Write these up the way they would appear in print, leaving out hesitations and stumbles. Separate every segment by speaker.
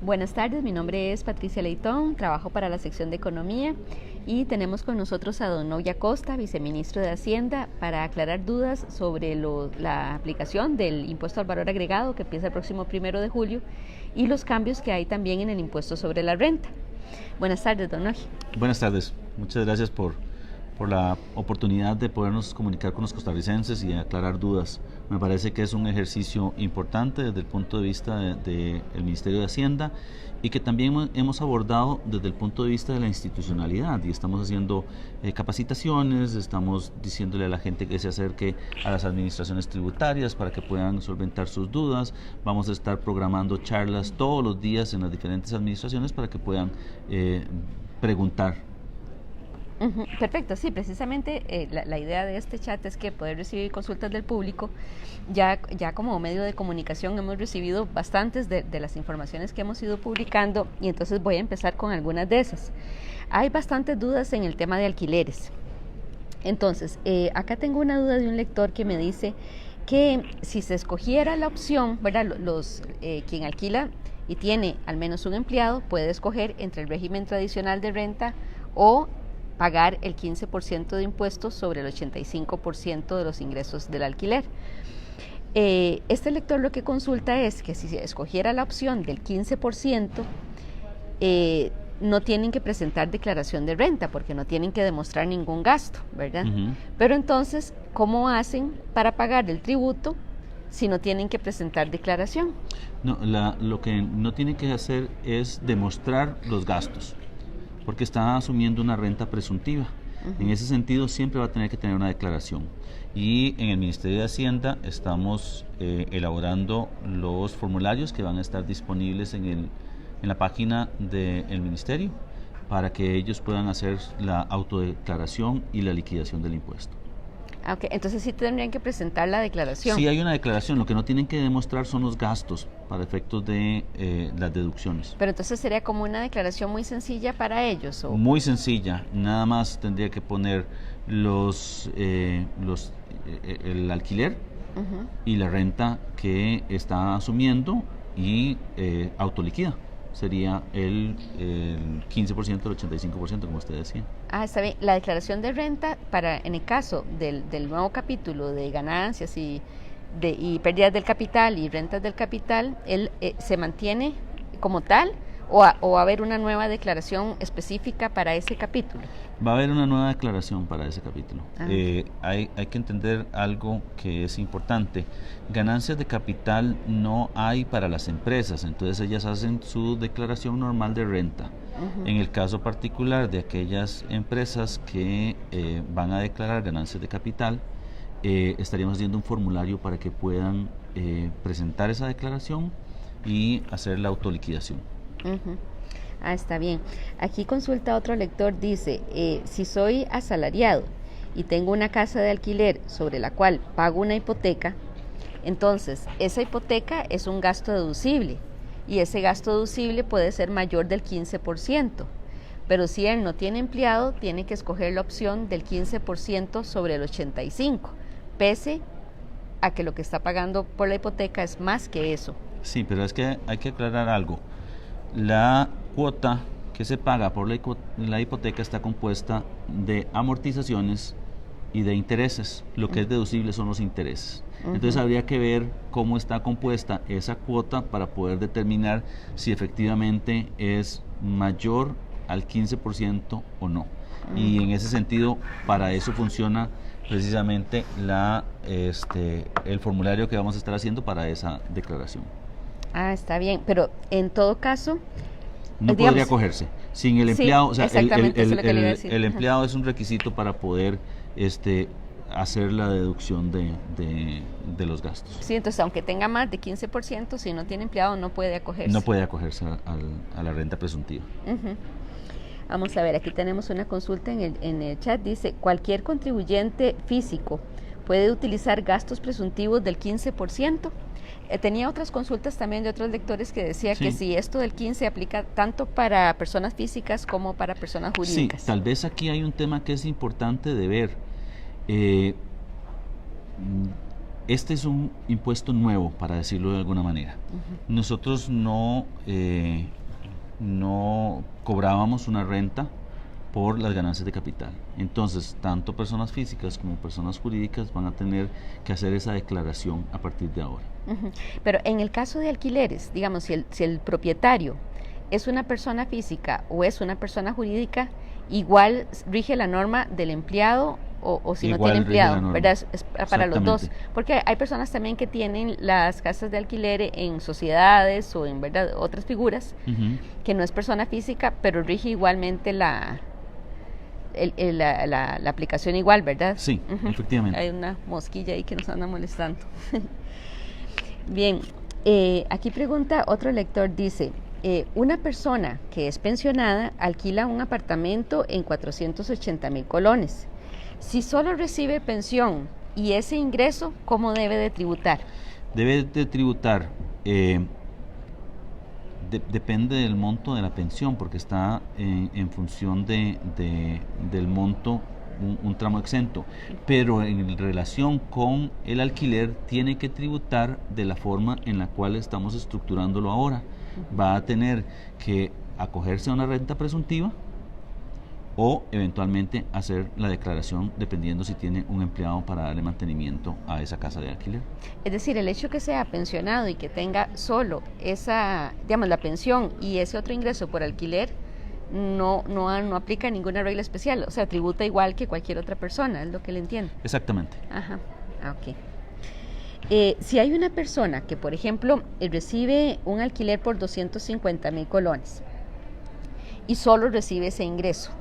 Speaker 1: Buenas tardes, mi nombre es Patricia Leitón, trabajo para la sección de Economía y tenemos con nosotros a don Noy Acosta, viceministro de Hacienda, para aclarar dudas sobre la aplicación del impuesto al valor agregado que empieza el próximo 1 de julio y los cambios que hay también en el impuesto sobre la renta. Buenas tardes, don Noy.
Speaker 2: Buenas tardes, muchas gracias por la oportunidad de podernos comunicar con los costarricenses y aclarar dudas. Me parece que es un ejercicio importante desde el punto de vista del Ministerio de Hacienda y que también hemos abordado desde el punto de vista de la institucionalidad y estamos haciendo capacitaciones, estamos diciéndole a la gente que se acerque a las administraciones tributarias para que puedan solventar sus dudas. Vamos a estar programando charlas todos los días en las diferentes administraciones para que puedan preguntar.
Speaker 1: Perfecto, sí, precisamente la idea de este chat es que poder recibir consultas del público. Ya como medio de comunicación hemos recibido bastantes de las informaciones que hemos ido publicando y entonces voy a empezar con algunas de esas. Hay bastantes dudas en el tema de alquileres. Entonces, acá tengo una duda de un lector que me dice que si se escogiera la opción, ¿verdad? Quien alquila y tiene al menos un empleado puede escoger entre el régimen tradicional de renta o pagar el 15% de impuestos sobre el 85% de los ingresos del alquiler. Este lector lo que consulta es que si se escogiera la opción del 15%, no tienen que presentar declaración de renta porque no tienen que demostrar ningún gasto, ¿verdad? Pero entonces, ¿cómo hacen para pagar el tributo si no tienen que presentar declaración?
Speaker 2: No, lo que no tienen que hacer es demostrar los gastos, porque está asumiendo una renta presuntiva. En ese sentido siempre va a tener que tener una declaración y en el Ministerio de Hacienda estamos elaborando los formularios que van a estar disponibles en la página del Ministerio para que ellos puedan hacer la autodeclaración y la liquidación del impuesto.
Speaker 1: Okay, entonces sí tendrían que presentar la declaración.
Speaker 2: Sí hay una declaración, lo que no tienen que demostrar son los gastos para efectos de las deducciones.
Speaker 1: Pero entonces sería como una declaración muy sencilla para ellos. ¿O?
Speaker 2: Muy sencilla, nada más tendría que poner el alquiler y la renta que está asumiendo y autoliquida. Sería el 15%, el 85%, como usted decía.
Speaker 1: Está bien. La declaración de renta, en el caso del nuevo capítulo de ganancias y pérdidas del capital y rentas del capital, ¿se mantiene como tal o va a haber una nueva declaración específica para ese capítulo?
Speaker 2: Va a haber una nueva declaración para ese capítulo. Hay que entender algo que es importante. Ganancias de capital no hay para las empresas, entonces ellas hacen su declaración normal de renta. En el caso particular de aquellas empresas que van a declarar ganancias de capital, estaríamos haciendo un formulario para que puedan presentar esa declaración y hacer la autoliquidación.
Speaker 1: Está bien. Aquí consulta otro lector, dice, si soy asalariado y tengo una casa de alquiler sobre la cual pago una hipoteca, entonces esa hipoteca es un gasto deducible y ese gasto deducible puede ser mayor del 15%, pero si él no tiene empleado, tiene que escoger la opción del 15% sobre el 85%, pese a que lo que está pagando por la hipoteca es más que eso.
Speaker 2: Sí, pero es que hay que aclarar algo. La cuota que se paga por la hipoteca está compuesta de amortizaciones y de intereses. Lo que es deducible son los intereses. Entonces habría que ver cómo está compuesta esa cuota para poder determinar si efectivamente es mayor al 15% o no. Y en ese sentido, para eso funciona precisamente el formulario que vamos a estar haciendo para esa declaración.
Speaker 1: Está bien, pero en todo caso
Speaker 2: no podría acogerse sin el empleado.
Speaker 1: Sí,
Speaker 2: o sea,
Speaker 1: el
Speaker 2: empleado es un requisito para poder hacer la deducción de los gastos.
Speaker 1: Sí, entonces aunque tenga más de 15%, si no tiene empleado no puede acogerse.
Speaker 2: No puede acogerse a la renta presuntiva.
Speaker 1: Vamos a ver, aquí tenemos una consulta en el chat, dice, ¿cualquier contribuyente físico puede utilizar gastos presuntivos del 15%? Tenía otras consultas también de otros lectores que decía que si esto del 15 aplica tanto para personas físicas como para personas jurídicas.
Speaker 2: Sí, tal vez aquí hay un tema que es importante de ver. Este es un impuesto nuevo, para decirlo de alguna manera. Nosotros no cobrábamos una renta por las ganancias de capital. Entonces, tanto personas físicas como personas jurídicas van a tener que hacer esa declaración a partir de ahora.
Speaker 1: Pero en el caso de alquileres, digamos, si el propietario es una persona física o es una persona jurídica, igual rige la norma del empleado o si igual no tiene empleado, ¿verdad? Es para los dos. Porque hay personas también que tienen las casas de alquiler en sociedades o en, ¿verdad?, otras figuras, que no es persona física, pero rige igualmente la aplicación igual, ¿verdad?
Speaker 2: Sí, efectivamente.
Speaker 1: Hay una mosquilla ahí que nos anda molestando. Bien, aquí pregunta otro lector, dice, una persona que es pensionada alquila un apartamento en 480,000 colones. Si solo recibe pensión y ese ingreso, ¿cómo debe de tributar?
Speaker 2: Debe de tributar, depende del monto de la pensión, porque está en función del monto un tramo exento, pero en relación con el alquiler tiene que tributar de la forma en la cual estamos estructurándolo ahora. Va a tener que acogerse a una renta presuntiva o eventualmente hacer la declaración dependiendo si tiene un empleado para darle mantenimiento a esa casa de alquiler.
Speaker 1: Es decir, el hecho que sea pensionado y que tenga solo esa, digamos, la pensión y ese otro ingreso por alquiler, no aplica ninguna regla especial, o sea, tributa igual que cualquier otra persona, es lo que le entiendo.
Speaker 2: Exactamente.
Speaker 1: Ajá, ok. Si hay una persona que, por ejemplo, recibe un alquiler por 250,000 colones y solo recibe ese ingreso,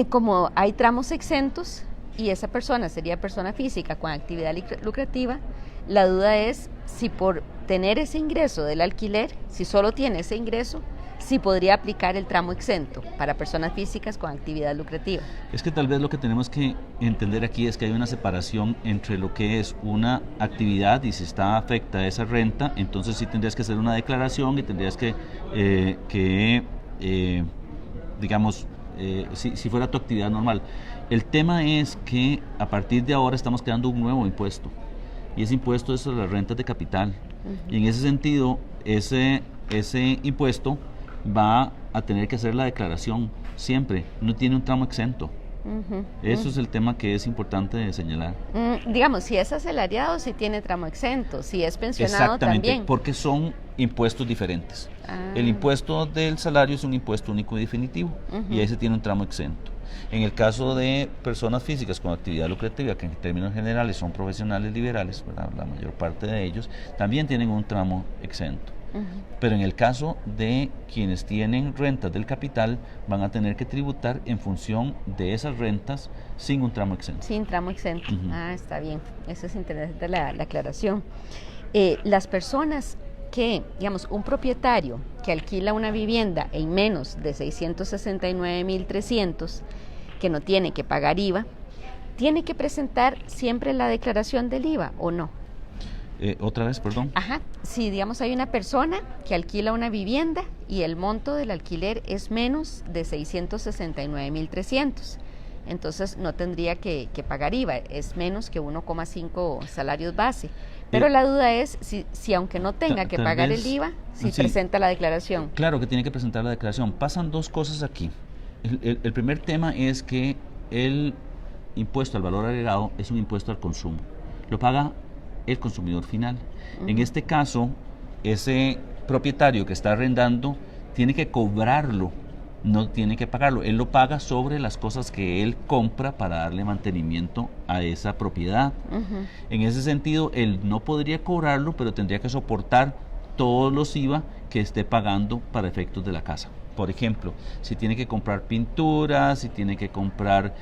Speaker 1: como hay tramos exentos y esa persona sería persona física con actividad lucrativa, la duda es si por tener ese ingreso del alquiler, si solo tiene ese ingreso, si podría aplicar el tramo exento para personas físicas con actividad lucrativa.
Speaker 2: Es que tal vez lo que tenemos que entender aquí es que hay una separación entre lo que es una actividad y si está afecta a esa renta, entonces sí tendrías que hacer una declaración y tendrías que digamos, si fuera tu actividad normal. El tema es que a partir de ahora estamos creando un nuevo impuesto y ese impuesto es sobre las rentas de capital. Y en ese sentido, ese impuesto va a tener que hacer la declaración siempre, no tiene un tramo exento. Eso es el tema que es importante de señalar.
Speaker 1: Digamos, si es asalariado, sí tiene tramo exento, si es pensionado también.
Speaker 2: Porque son impuestos diferentes. El impuesto del salario es un impuesto único y definitivo y ahí se tiene un tramo exento. En el caso de personas físicas con actividad lucrativa, que en términos generales son profesionales liberales, ¿verdad?, la mayor parte de ellos, también tienen un tramo exento. Pero en el caso de quienes tienen rentas del capital, van a tener que tributar en función de esas rentas sin un tramo exento.
Speaker 1: Sin tramo exento. Está bien. Eso es interesante la aclaración. Las personas que, digamos, un propietario que alquila una vivienda en menos de 669,300, que no tiene que pagar IVA, ¿tiene que presentar siempre la declaración del IVA o no?
Speaker 2: Otra vez, perdón.
Speaker 1: Si, digamos, hay una persona que alquila una vivienda y el monto del alquiler es menos de 669,300, entonces no tendría que pagar IVA, es menos que 1,5 salarios base. Pero la duda es si aunque no tenga que pagar el IVA, si presenta la declaración.
Speaker 2: Claro que tiene que presentar la declaración. Pasan dos cosas aquí. El primer tema es que el impuesto al valor agregado es un impuesto al consumo. Lo paga el consumidor final. En este caso, ese propietario que está arrendando tiene que cobrarlo, no tiene que pagarlo. Él lo paga sobre las cosas que él compra para darle mantenimiento a esa propiedad. En ese sentido, él no podría cobrarlo, pero tendría que soportar todos los IVA que esté pagando para efectos de la casa. Por ejemplo, si tiene que comprar pinturas, si tiene que comprar,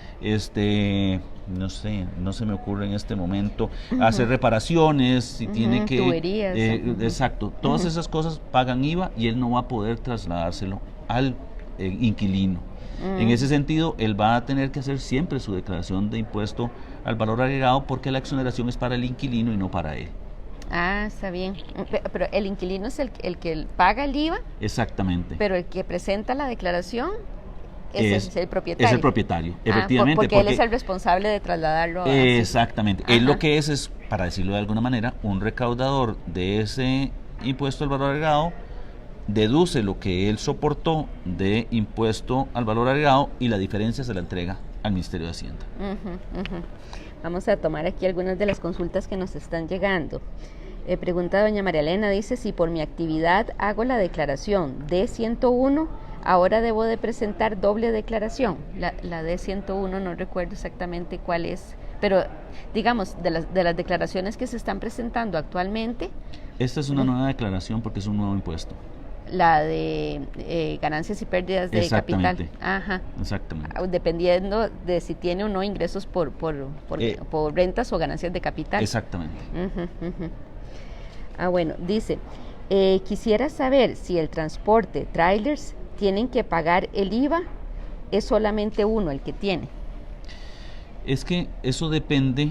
Speaker 2: no sé, no se me ocurre en este momento, hacer reparaciones, si tiene que...
Speaker 1: tuberías.
Speaker 2: Exacto, todas esas cosas pagan IVA y él no va a poder trasladárselo al inquilino. En ese sentido, él va a tener que hacer siempre su declaración de impuesto al valor agregado porque la exoneración es para el inquilino y no para él.
Speaker 1: Está bien. Pero el inquilino es el que paga el IVA.
Speaker 2: Exactamente.
Speaker 1: Pero el que presenta la declaración es el propietario.
Speaker 2: Es el propietario, efectivamente.
Speaker 1: Porque él es el responsable de trasladarlo.
Speaker 2: Exactamente. Él lo que es, para decirlo de alguna manera, un recaudador de ese impuesto al valor agregado, deduce lo que él soportó de impuesto al valor agregado y la diferencia se la entrega al Ministerio de Hacienda.
Speaker 1: Vamos a tomar aquí algunas de las consultas que nos están llegando. Pregunta doña María Elena, dice, si por mi actividad hago la declaración D101, ahora debo de presentar doble declaración. La D101 no recuerdo exactamente cuál es, pero digamos, de las declaraciones que se están presentando actualmente.
Speaker 2: Esta es una nueva declaración porque es un nuevo impuesto.
Speaker 1: La de ganancias y pérdidas de capital. Ajá.
Speaker 2: Exactamente.
Speaker 1: Dependiendo de si tiene o no ingresos por rentas o ganancias de capital.
Speaker 2: Exactamente.
Speaker 1: Bueno, dice, quisiera saber si el transporte, trailers, tienen que pagar el IVA, es solamente uno el que tiene.
Speaker 2: Es que eso depende.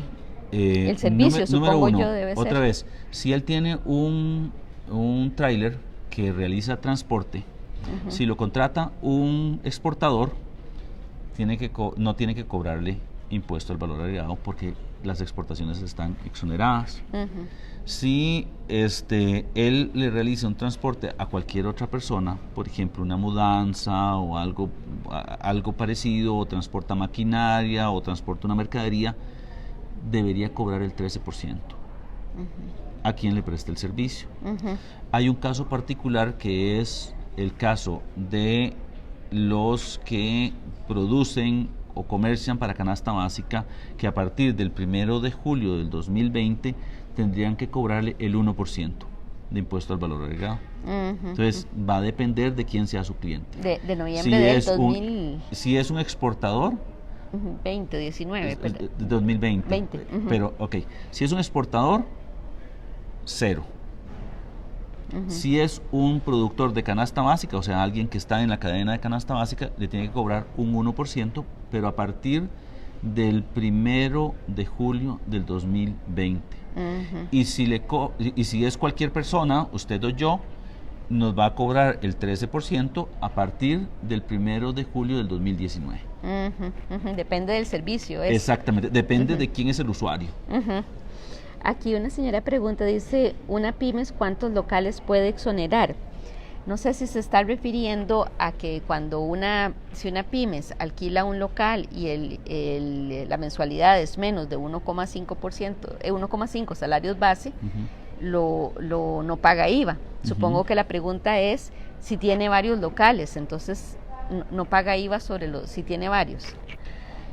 Speaker 1: El servicio, supongo yo, debe ser.
Speaker 2: Otra vez, si él tiene un tráiler que realiza transporte, si lo contrata un exportador, no tiene que cobrarle impuesto al valor agregado porque las exportaciones están exoneradas. Si él le realiza un transporte a cualquier otra persona, por ejemplo una mudanza o algo parecido, o transporta maquinaria o transporta una mercadería, debería cobrar el 13% a quien le preste el servicio. Hay un caso particular que es el caso de los que producen o comercian para canasta básica, que a partir del 1 de julio del 2020 tendrían que cobrarle el 1% de impuesto al valor agregado. Entonces va a depender de quién sea su cliente.
Speaker 1: De noviembre del 2000.
Speaker 2: Si es un exportador,
Speaker 1: 2019.
Speaker 2: 2020. Pero, si es un exportador, 0. Si es un productor de canasta básica, o sea, alguien que está en la cadena de canasta básica, le tiene que cobrar un 1%, pero a partir del 1 de julio del 2020. Y si es cualquier persona, usted o yo, nos va a cobrar el 13% a partir del 1 de julio del 2019.
Speaker 1: Depende del servicio.
Speaker 2: Exactamente, depende de quién es el usuario.
Speaker 1: Aquí una señora pregunta, dice, una pymes, ¿cuántos locales puede exonerar? No sé si se está refiriendo a que si una pymes alquila un local y la mensualidad es menos de 1,5%, 1,5 salarios base, no paga IVA. Supongo que la pregunta es si tiene varios locales, entonces no paga IVA si tiene varios.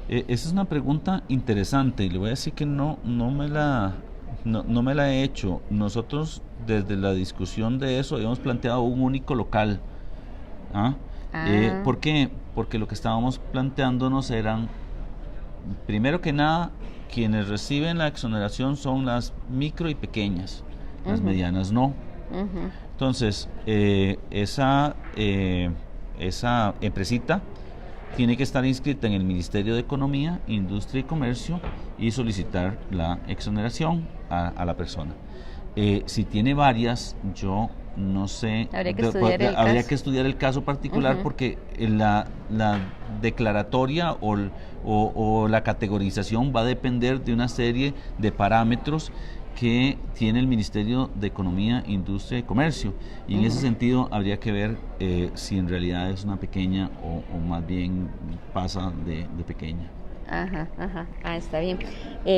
Speaker 2: Esa es una pregunta interesante y le voy a decir que no me la he hecho. Nosotros desde la discusión de eso habíamos planteado un único local. ¿Por qué? Porque lo que estábamos planteándonos eran, primero que nada, quienes reciben la exoneración son las micro y pequeñas, las medianas no. Entonces, esa empresita tiene que estar inscrita en el Ministerio de Economía, Industria y Comercio y solicitar la exoneración a la persona. Si tiene varias, yo no sé, habría que estudiar el caso particular porque la declaratoria o la categorización va a depender de una serie de parámetros que tiene el Ministerio de Economía, Industria y Comercio, y en ese sentido habría que ver si en realidad es una pequeña o más bien pasa de pequeña.
Speaker 1: Está bien.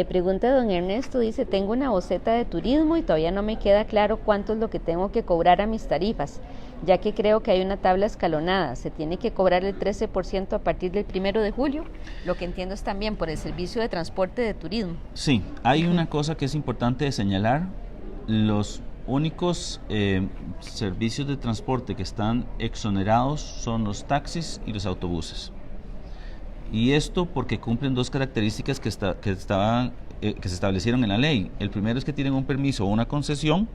Speaker 1: Pregunta don Ernesto, dice, tengo una boceta de turismo y todavía no me queda claro cuánto es lo que tengo que cobrar a mis tarifas, ya que creo que hay una tabla escalonada, se tiene que cobrar el 13% a partir del 1 de julio, lo que entiendo es también por el servicio de transporte de turismo.
Speaker 2: Sí, hay una cosa que es importante de señalar, los únicos servicios de transporte que están exonerados son los taxis y los autobuses. Y esto porque cumplen dos características que se establecieron en la ley. El primero es que tienen un permiso o una concesión,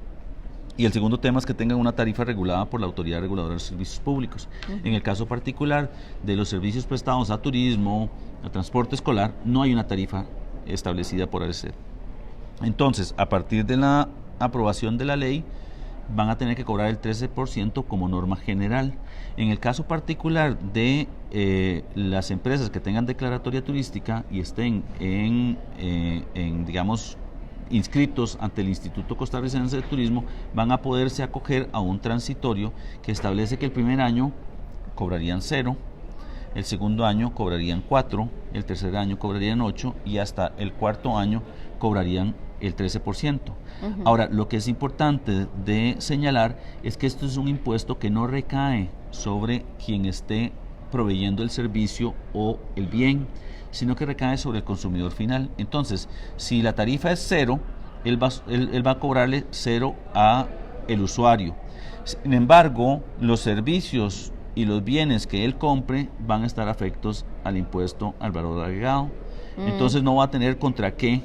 Speaker 2: y el segundo tema es que tengan una tarifa regulada por la Autoridad Reguladora de Servicios Públicos. En el caso particular de los servicios prestados a turismo, a transporte escolar, no hay una tarifa establecida por ARECEP. Entonces, a partir de la aprobación de la ley, van a tener que cobrar el 13% como norma general. En el caso particular de las empresas que tengan declaratoria turística y estén digamos, inscritos ante el Instituto Costarricense de Turismo, van a poderse acoger a un transitorio que establece que el primer año cobrarían 0, el segundo año cobrarían 4, el tercer año cobrarían 8 y hasta el cuarto año cobrarían el 13%. Ahora, lo que es importante de señalar es que esto es un impuesto que no recae sobre quien esté proveyendo el servicio o el bien, sino que recae sobre el consumidor final. Entonces, si la tarifa es 0, él va a cobrarle 0 a el usuario. Sin embargo, los servicios y los bienes que él compre van a estar afectos al impuesto al valor agregado. Entonces no va a tener contra qué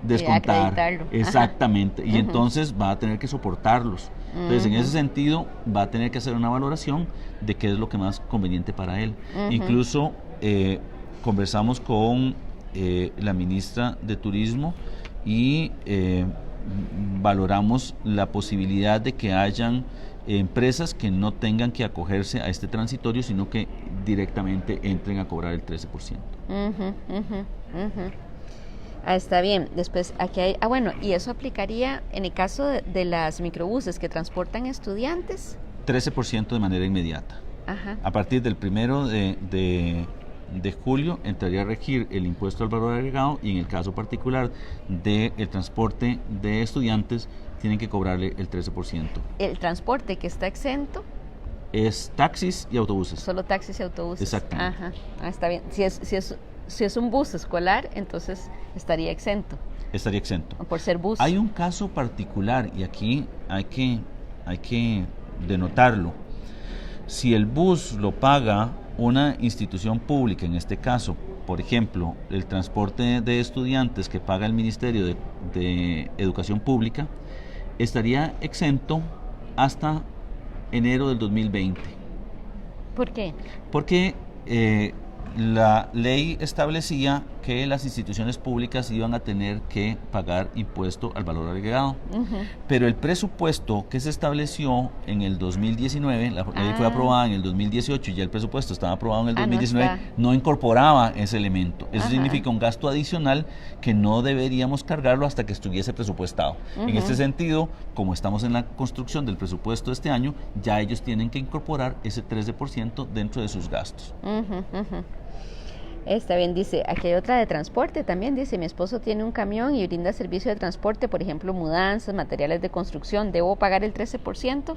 Speaker 2: descontar. Exactamente. Y entonces va a tener que soportarlos. Entonces, en ese sentido, va a tener que hacer una valoración de qué es lo que más conveniente para él. Incluso conversamos con la ministra de Turismo y valoramos la posibilidad de que hayan empresas que no tengan que acogerse a este transitorio, sino que directamente entren a cobrar el 13%.
Speaker 1: Está bien. Después aquí hay, bueno, y eso aplicaría en el caso de las microbuses que transportan estudiantes.
Speaker 2: 13% de manera inmediata. A partir del 1 de julio entraría a regir el impuesto al valor agregado, y en el caso particular del transporte de estudiantes tienen que cobrarle el 13%.
Speaker 1: ¿El transporte que está exento?
Speaker 2: Es taxis y autobuses.
Speaker 1: Solo taxis y autobuses.
Speaker 2: Exactamente.
Speaker 1: Está bien. Si es un bus escolar, entonces estaría exento.
Speaker 2: Estaría exento.
Speaker 1: Por ser bus.
Speaker 2: Hay un caso particular y aquí hay que denotarlo. Si el bus lo paga una institución pública, en este caso, por ejemplo, el transporte de estudiantes que paga el Ministerio de Educación Pública, estaría exento hasta enero del 2020.
Speaker 1: ¿Por qué?
Speaker 2: Porque la ley establecía que las instituciones públicas iban a tener que pagar impuesto al valor agregado. Pero el presupuesto que se estableció en el 2019, la ley fue aprobada en el 2018 y ya el presupuesto estaba aprobado en el 2019, no incorporaba ese elemento. Eso significa un gasto adicional que no deberíamos cargarlo hasta que estuviese presupuestado. En este sentido, como estamos en la construcción del presupuesto de este año, ya ellos tienen que incorporar ese 13% dentro de sus gastos.
Speaker 1: Está bien, dice, aquí hay otra de transporte también, dice, mi esposo tiene un camión y brinda servicio de transporte, por ejemplo, mudanzas, materiales de construcción, ¿debo pagar el 13%?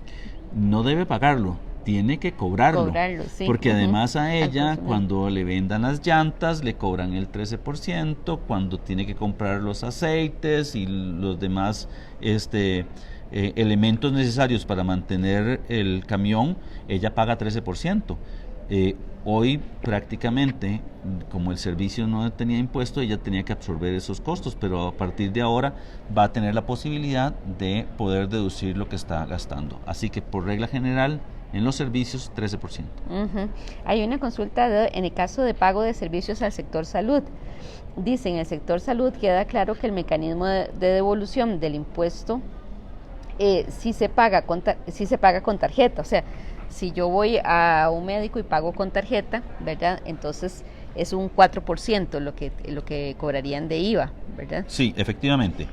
Speaker 2: No debe pagarlo, tiene que cobrarlo,
Speaker 1: sí.
Speaker 2: Porque además a ella, cuando le vendan las llantas, le cobran el 13%, cuando tiene que comprar los aceites y los demás elementos necesarios para mantener el camión, ella paga 13%. Hoy prácticamente, como el servicio no tenía impuesto, ella tenía que absorber esos costos, pero a partir de ahora va a tener la posibilidad de poder deducir lo que está gastando. Así que por regla general, en los servicios, 13%.
Speaker 1: Hay una consulta en el caso de pago de servicios al sector salud. Dice, en el sector salud queda claro que el mecanismo de devolución del impuesto sí se paga con tarjeta, o sea, si yo voy a un médico y pago con tarjeta, ¿verdad? Entonces es un 4% lo que cobrarían de IVA, ¿verdad?
Speaker 2: Sí, efectivamente.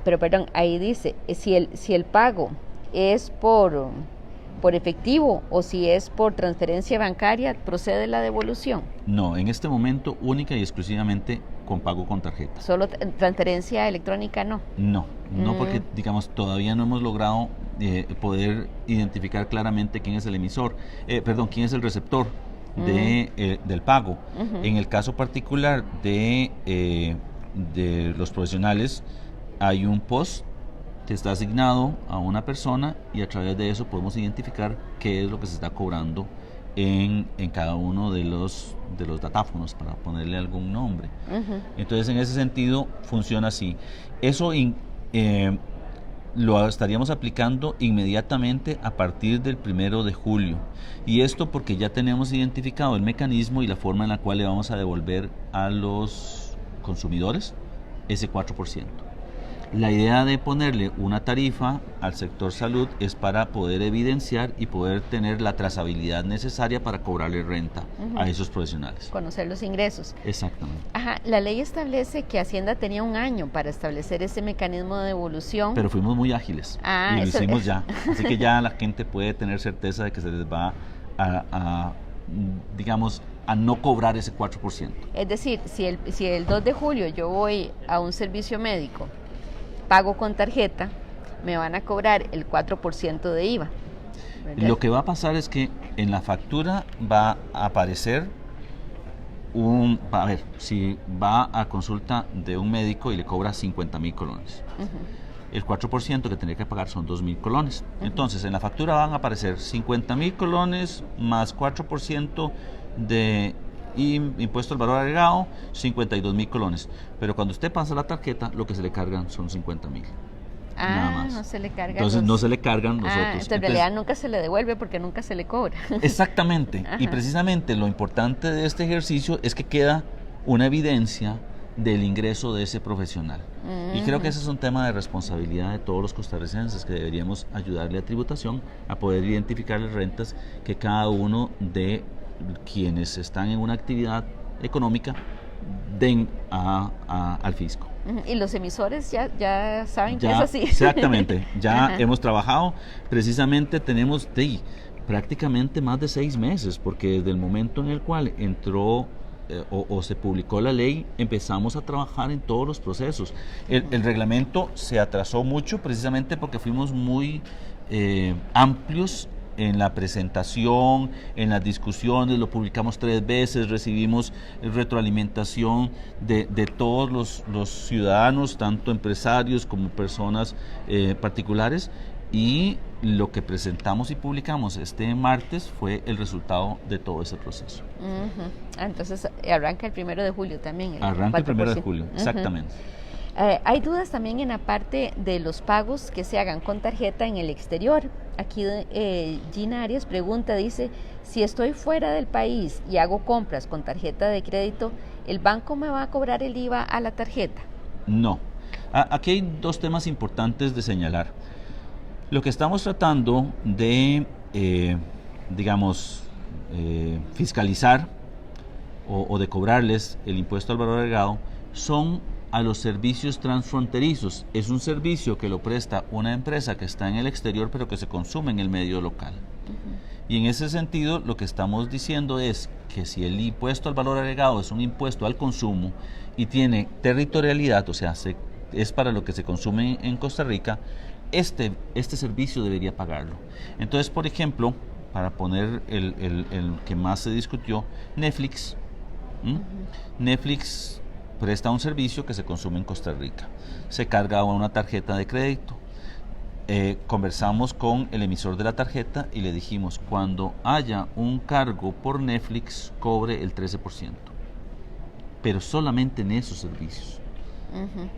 Speaker 1: Pero perdón, ahí dice, si el pago es por efectivo o si es por transferencia bancaria, ¿procede la devolución?
Speaker 2: No, en este momento única y exclusivamente con pago con tarjeta.
Speaker 1: ¿Solo transferencia electrónica no?
Speaker 2: No, porque digamos todavía no hemos logrado poder identificar claramente quién es el emisor, quién es el receptor del pago. En el caso particular de los profesionales, hay un POS que está asignado a una persona y a través de eso podemos identificar qué es lo que se está cobrando en cada uno de los datáfonos, para ponerle algún nombre. Entonces, en ese sentido, funciona así. Eso lo estaríamos aplicando inmediatamente a partir del 1 de julio. Y esto porque ya tenemos identificado el mecanismo y la forma en la cual le vamos a devolver a los consumidores ese 4%. La idea de ponerle una tarifa al sector salud es para poder evidenciar y poder tener la trazabilidad necesaria para cobrarle renta a esos profesionales.
Speaker 1: Conocer los ingresos.
Speaker 2: Exactamente.
Speaker 1: Ajá, la ley establece que Hacienda tenía 1 año para establecer ese mecanismo de devolución.
Speaker 2: Pero fuimos muy ágiles y lo hicimos ya. Así que ya la gente puede tener certeza de que se les va digamos, a no cobrar ese 4%.
Speaker 1: Es decir, si el 2 de julio yo voy a un servicio médico, pago con tarjeta, me van a cobrar el 4% de IVA. ¿Verdad?
Speaker 2: Lo que va a pasar es que en la factura va a aparecer a ver, si va a consulta de un médico y le cobra 50,000 colones. El 4% que tendría que pagar son 2,000 colones. Entonces, en la factura van a aparecer 50,000 colones más 4% de impuesto al valor agregado, 52,000 colones. Pero cuando usted pasa la tarjeta, lo que se le cargan son 50,000. Nada más.
Speaker 1: No se le cargan.
Speaker 2: Entonces no se le cargan los otros.
Speaker 1: Entonces, en realidad nunca se le devuelve porque nunca se le cobra.
Speaker 2: Exactamente. Y precisamente lo importante de este ejercicio es que queda una evidencia del ingreso de ese profesional. Y creo que ese es un tema de responsabilidad de todos los costarricenses, que deberíamos ayudarle a tributación a poder identificar las rentas que cada uno de quienes están en una actividad económica den al fisco.
Speaker 1: Y los emisores ya saben que es así.
Speaker 2: Exactamente, ya hemos trabajado, precisamente tenemos prácticamente más de 6 meses, porque desde el momento en el cual entró o se publicó la ley, empezamos a trabajar en todos los procesos. El reglamento se atrasó mucho precisamente porque fuimos muy amplios en la presentación, en las discusiones, lo publicamos 3 veces, recibimos retroalimentación de todos los ciudadanos, tanto empresarios como personas particulares, y lo que presentamos y publicamos este martes fue el resultado de todo ese proceso.
Speaker 1: Entonces arranca el 1 de julio también.
Speaker 2: Arranca el 1 de julio, exactamente.
Speaker 1: Hay dudas también en la parte de los pagos que se hagan con tarjeta en el exterior. Aquí Gina Arias pregunta, dice, si estoy fuera del país y hago compras con tarjeta de crédito, ¿el banco me va a cobrar el IVA a la tarjeta?
Speaker 2: No. Aquí hay 2 temas importantes de señalar. Lo que estamos tratando de, fiscalizar o de cobrarles el impuesto al valor agregado son a los servicios transfronterizos. Es un servicio que lo presta una empresa que está en el exterior pero que se consume en el medio local. Y en ese sentido lo que estamos diciendo es que si el impuesto al valor agregado es un impuesto al consumo y tiene territorialidad, o sea, es para lo que se consume en Costa Rica, este servicio debería pagarlo. Entonces, por ejemplo, para poner el que más se discutió, Netflix. Netflix presta un servicio que se consume en Costa Rica. Se carga una tarjeta de crédito. Conversamos con el emisor de la tarjeta y le dijimos, cuando haya un cargo por Netflix, cobre el 13%. Pero solamente en esos servicios.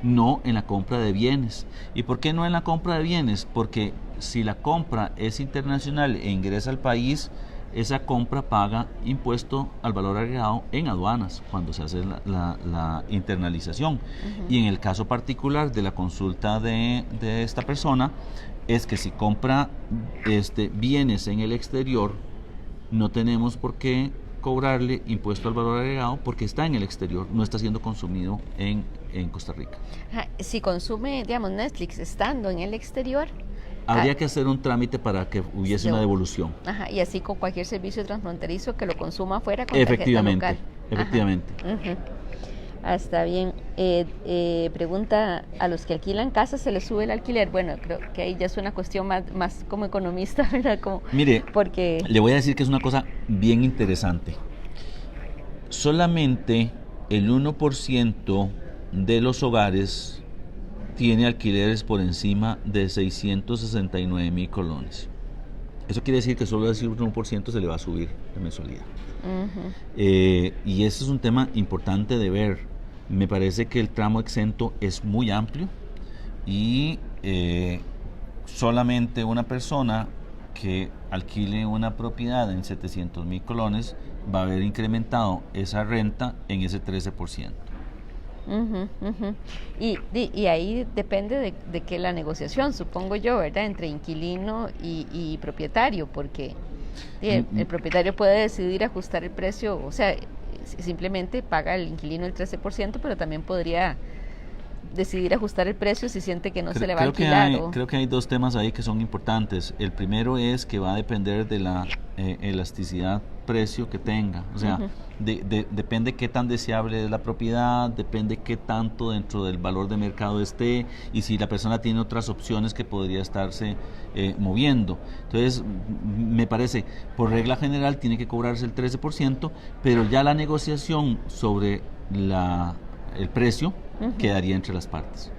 Speaker 2: No en la compra de bienes. ¿Y por qué no en la compra de bienes? Porque si la compra es internacional e ingresa al país, esa compra paga impuesto al valor agregado en aduanas cuando se hace la internalización. Y en el caso particular de la consulta de esta persona, es que si compra bienes en el exterior, no tenemos por qué cobrarle impuesto al valor agregado porque está en el exterior, no está siendo consumido en Costa Rica.
Speaker 1: Si consume, digamos, Netflix estando en el exterior,
Speaker 2: habría que hacer un trámite para que hubiese una devolución.
Speaker 1: Y así con cualquier servicio transfronterizo que lo consuma afuera con tarjeta local.
Speaker 2: Efectivamente.
Speaker 1: Está bien. Pregunta, ¿a los que alquilan casa se les sube el alquiler? Bueno, creo que ahí ya es una cuestión más como economista, ¿verdad?
Speaker 2: Mire, le voy a decir que es una cosa bien interesante. Solamente el 1% de los hogares tiene alquileres por encima de 669,000 colones. Eso quiere decir que solo el 1% se le va a subir la mensualidad. Y ese es un tema importante de ver. Me parece que el tramo exento es muy amplio y solamente una persona que alquile una propiedad en 700,000 colones va a haber incrementado esa renta en ese 13%.
Speaker 1: Ujú, ujú. Y ahí depende de que la negociación, supongo yo, ¿verdad? Entre inquilino y propietario, porque el propietario puede decidir ajustar el precio, o sea, simplemente paga el inquilino el 13%, pero también podría decidir ajustar el precio si siente que no se le va a alquilar.
Speaker 2: Creo que hay dos temas ahí que son importantes. El primero es que va a depender de la elasticidad precio que tenga. O sea, depende qué tan deseable es la propiedad, depende qué tanto dentro del valor de mercado esté y si la persona tiene otras opciones que podría estarse moviendo. Entonces, me parece, por regla general tiene que cobrarse el 13%, pero ya la negociación sobre el precio quedaría entre las partes.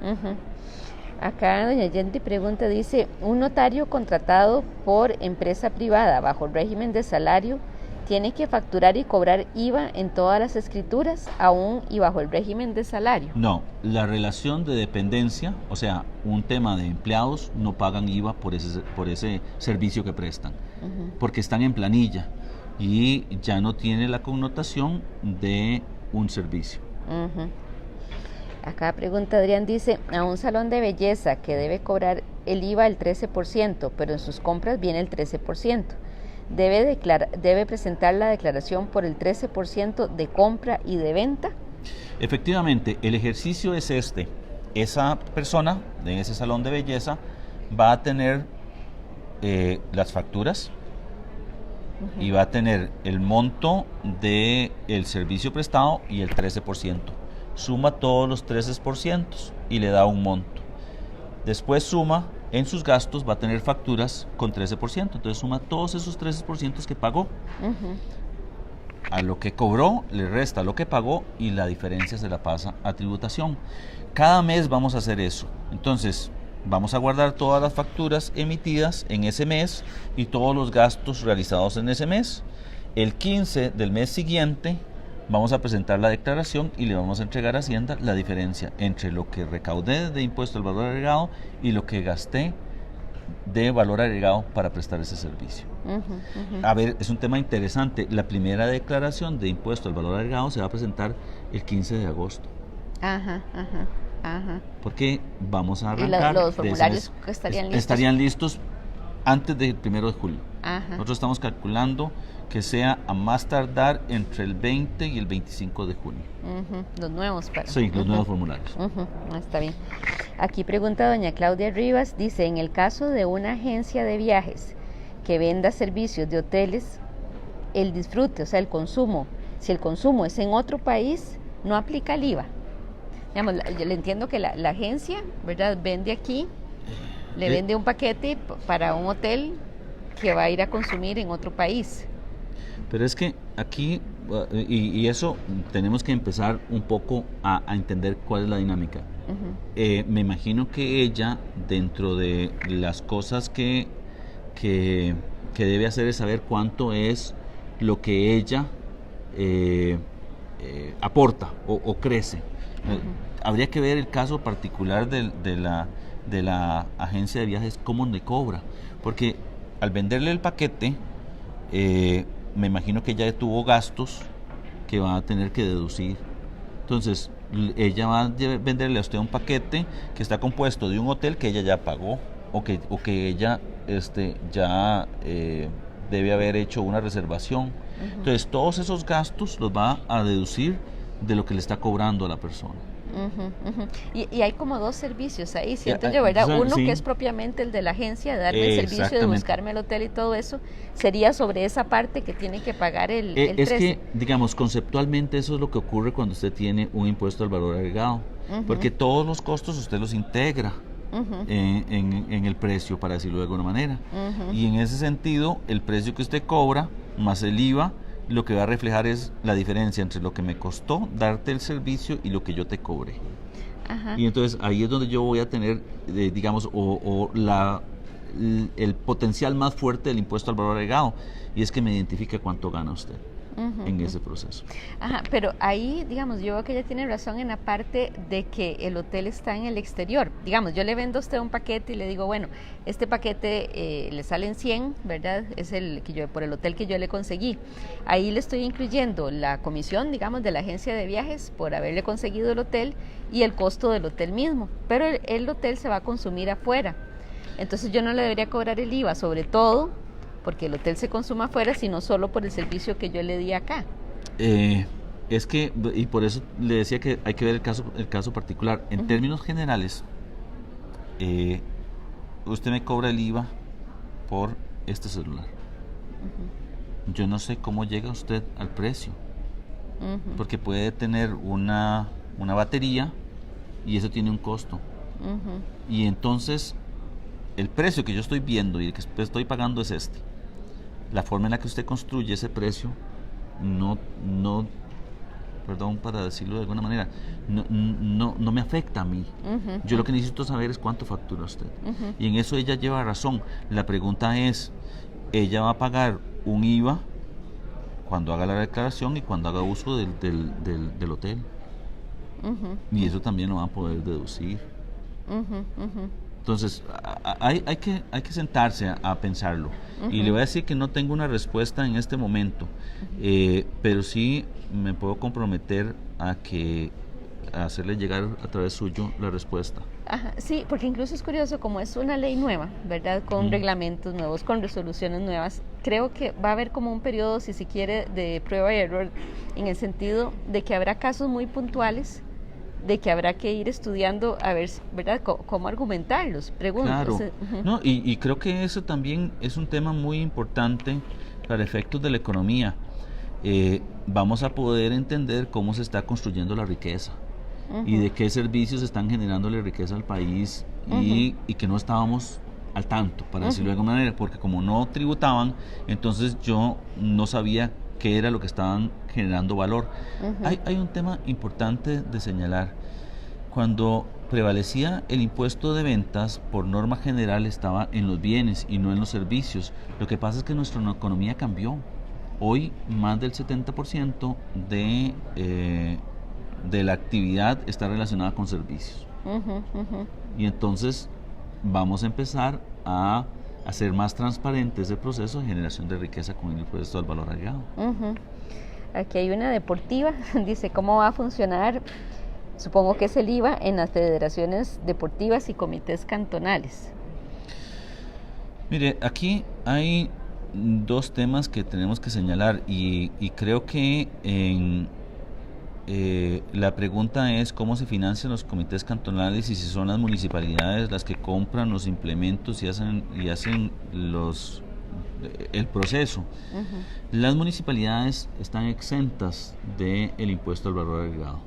Speaker 1: Acá doña Yendi pregunta, dice, un notario contratado por empresa privada bajo régimen de salario tiene que facturar y cobrar IVA en todas las escrituras, aún y bajo el régimen de salario.
Speaker 2: No, la relación de dependencia, o sea, un tema de empleados no pagan IVA por ese servicio que prestan, porque están en planilla y ya no tiene la connotación de un servicio.
Speaker 1: Acá pregunta Adrián, dice, a un salón de belleza que debe cobrar el IVA el 13%, pero en sus compras viene el 13%, ¿debe presentar la declaración por el 13% de compra y de venta?
Speaker 2: Efectivamente, el ejercicio es esa persona de ese salón de belleza va a tener las facturas y va a tener el monto del servicio prestado y el 13%. Suma todos los 13% y le da un monto. Después suma en sus gastos, va a tener facturas con 13%. Entonces suma todos esos 13% que pagó. A lo que cobró le resta lo que pagó y la diferencia se la pasa a tributación. Cada mes vamos a hacer eso. Entonces vamos a guardar todas las facturas emitidas en ese mes y todos los gastos realizados en ese mes. El 15 del mes siguiente vamos a presentar la declaración y le vamos a entregar a Hacienda la diferencia entre lo que recaudé de impuesto al valor agregado y lo que gasté de valor agregado para prestar ese servicio. A ver, es un tema interesante. La primera declaración de impuesto al valor agregado se va a presentar el 15 de agosto. Porque vamos a arrancar.
Speaker 1: ¿Y los formularios
Speaker 2: estarían listos antes del 1 de julio. Nosotros estamos calculando que sea a más tardar entre el 20 y el 25 de junio.
Speaker 1: Los nuevos
Speaker 2: Sí, los nuevos formularios.
Speaker 1: Está bien. Aquí pregunta doña Claudia Rivas, dice, en el caso de una agencia de viajes que venda servicios de hoteles, el disfrute, o sea, el consumo, si el consumo es en otro país, no aplica el IVA. Digamos, yo le entiendo que la agencia, ¿verdad?, vende aquí, le vende un paquete para un hotel que va a ir a consumir en otro país.
Speaker 2: Pero es que aquí, y eso tenemos que empezar un poco a entender cuál es la dinámica. Me imagino que ella, dentro de las cosas que debe hacer, es saber cuánto es lo que ella aporta o crece. Habría que ver el caso particular de la agencia de viajes, cómo le cobra. Porque al venderle el paquete, me imagino que ella tuvo gastos que va a tener que deducir. Entonces, ella va a venderle a usted un paquete que está compuesto de un hotel que ella ya pagó o que ella ya debe haber hecho una reservación. Entonces, todos esos gastos los va a deducir de lo que le está cobrando a la persona.
Speaker 1: Y hay como dos servicios ahí, siento yo, ¿verdad? Uno que es propiamente el de la agencia, de darme el servicio de buscarme el hotel y todo eso, sería sobre esa parte que tiene que pagar el 13.
Speaker 2: Es que, digamos, conceptualmente eso es lo que ocurre cuando usted tiene un impuesto al valor agregado, porque todos los costos usted los integra en el precio, para decirlo de alguna manera. Y en ese sentido, el precio que usted cobra, más el IVA, lo que va a reflejar es la diferencia entre lo que me costó darte el servicio y lo que yo te cobré. Y entonces ahí es donde yo voy a tener, digamos, el potencial más fuerte del impuesto al valor agregado, y es que me identifique cuánto gana usted. en ese proceso.
Speaker 1: Ajá, pero ahí, digamos, yo veo que ella tiene razón en la parte de que el hotel está en el exterior. Digamos, yo le vendo a usted un paquete y le digo, bueno, este paquete le salen 100, ¿verdad? Es el que yo, por el hotel que yo le conseguí. Ahí le estoy incluyendo la comisión, digamos, de la agencia de viajes por haberle conseguido el hotel y el costo del hotel mismo. Pero el hotel se va a consumir afuera. Entonces yo no le debería cobrar el IVA, sobre todo porque el hotel se consuma afuera, sino solo por el servicio que yo le di acá.
Speaker 2: Es que, y por eso le decía que hay que ver el caso particular. En términos generales, usted me cobra el IVA por este celular. Yo no sé cómo llega usted al precio, porque puede tener una batería y eso tiene un costo. Y entonces, el precio que yo estoy viendo y el que estoy pagando es este. La forma en la que usted construye ese precio no, perdón para decirlo de alguna manera, no me afecta a mí. Yo lo que necesito saber es cuánto factura usted. Y en eso ella lleva razón. La pregunta es, ella va a pagar un IVA cuando haga la declaración y cuando haga uso del hotel. Y eso también lo va a poder deducir. Entonces, hay que sentarse a pensarlo. Y le voy a decir que no tengo una respuesta en este momento, pero sí me puedo comprometer a hacerle llegar a través suyo la respuesta.
Speaker 1: Ajá, sí, porque incluso es curioso, como es una ley nueva, ¿verdad? Con reglamentos nuevos, con resoluciones nuevas, creo que va a haber como un periodo, si se quiere, de prueba y error, en el sentido de que habrá casos muy puntuales, de que habrá que ir estudiando a ver, ¿verdad?, cómo argumentarlos, preguntas.
Speaker 2: Claro, no, y creo que eso también es un tema muy importante para efectos de la economía. Vamos a poder entender cómo se está construyendo la riqueza y de qué servicios están generándole riqueza al país y que no estábamos al tanto, para decirlo de alguna manera, porque como no tributaban, entonces yo no sabía qué era lo que estaban generando valor. Hay un tema importante de señalar. Cuando prevalecía el impuesto de ventas, por norma general estaba en los bienes y no en los servicios. Lo que pasa es que nuestra economía cambió. Hoy más del 70% de la actividad está relacionada con servicios. Y entonces vamos a empezar a hacer más transparente ese proceso de generación de riqueza con el impuesto al valor agregado.
Speaker 1: Aquí hay una deportiva, dice, ¿cómo va a funcionar? Supongo que es el IVA en las federaciones deportivas y comités cantonales.
Speaker 2: Mire, aquí hay dos temas que tenemos que señalar y creo que la pregunta es cómo se financian los comités cantonales y si son las municipalidades las que compran los implementos y hacen el proceso. Las municipalidades están exentas del impuesto al valor agregado.